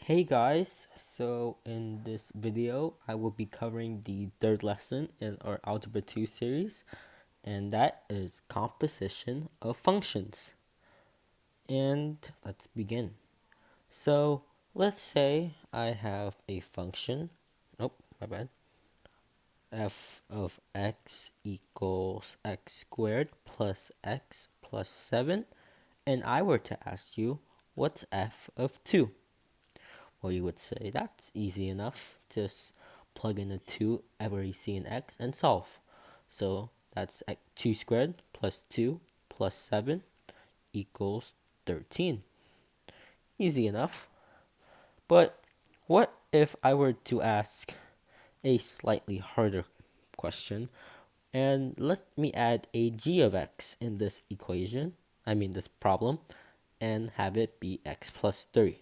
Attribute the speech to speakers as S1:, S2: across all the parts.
S1: Hey guys, so in this video I will be covering the third lesson in our Algebra 2 series, and that is composition of functions. And let's begin. So let's say I have a function, my bad, f of x equals x squared plus x plus 7, and I were to ask you, what's f of 2? Well, you would say that's easy enough. Just plug in a 2 everywhere you see an x and solve. So that's 2 squared plus 2 plus 7 equals 13. Easy enough. But what if I were to ask a slightly harder question? And let me add a g of x in this equation, this problem, and have it be x plus 3.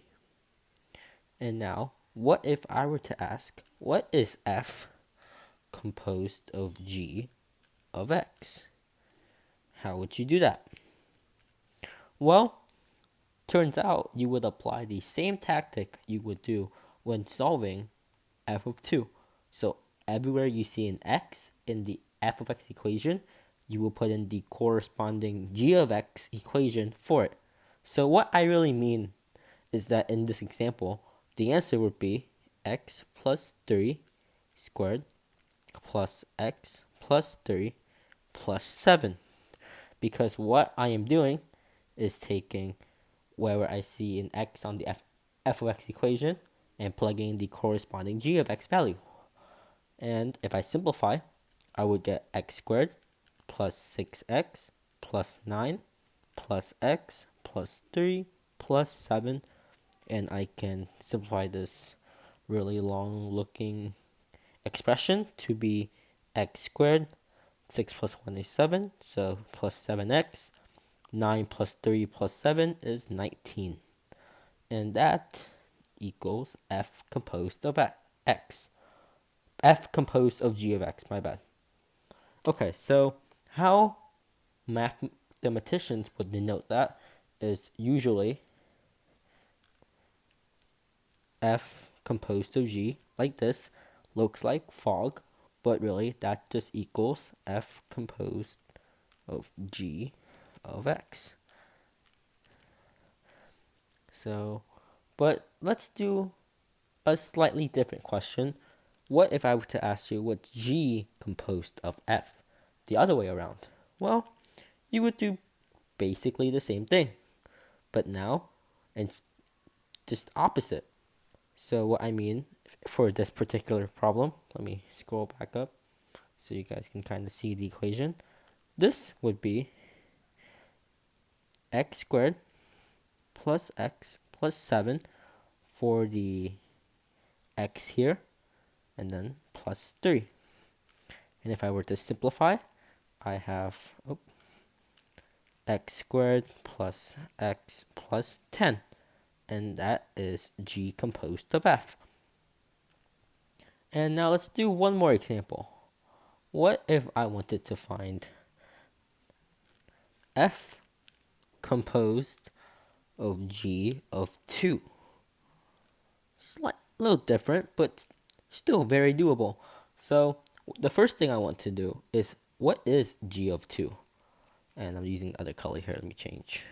S1: And now, what if I were to ask, what is f composed of g of x? How would you do that? Well, turns out you would apply the same tactic you would do when solving f of 2. So everywhere you see an x in the f of x equation, you will put in the corresponding g of x equation for it. So what I really mean is that in this example, the answer would be x plus 3 squared plus x plus 3 plus 7. Because what I am doing is taking wherever I see an x on the f of x equation and plugging in the corresponding g of x value. And if I simplify, I would get x squared plus 6x plus 9 plus x plus 3 plus 7. And I can simplify this really long looking expression to be x squared. 6 plus 1 is 7, so plus 7x. 9 plus 3 plus 7 is 19. And that equals f composed of x. F composed of g of x, my bad. Okay, so how mathematicians would denote that is usually f composed of g, like this, looks like fog, but really that just equals f composed of g of x. So, but let's do a slightly different question. What if I were to ask you what's g composed of f? The other way around. Well, you would do basically the same thing, but now it's just opposite. So what I mean for this particular problem, let me scroll back up so you guys can kind of see the equation. This would be x squared plus x plus 7 for the x here, and then plus 3. And if I were to simplify, I have x squared plus x plus 10. And that is g composed of f. And now let's do one more example. What if I wanted to find f composed of g of 2? Little different, but still very doable. So the first thing I want to do is, what is g of 2? And I'm using the other color here. Let me change.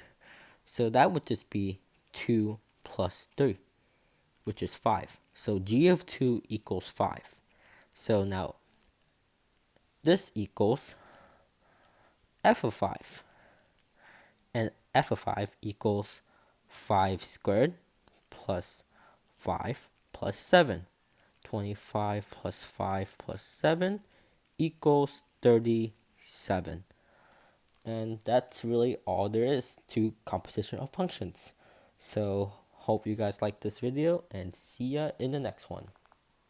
S1: So that would just be 2 plus 3, which is 5. So g of 2 equals 5. So now this equals f of 5. And f of 5 equals 5 squared plus 5 plus 7. 25 plus 5 plus 7 equals 37. And that's really all there is to composition of functions. So hope you guys like this video, and see ya in the next one.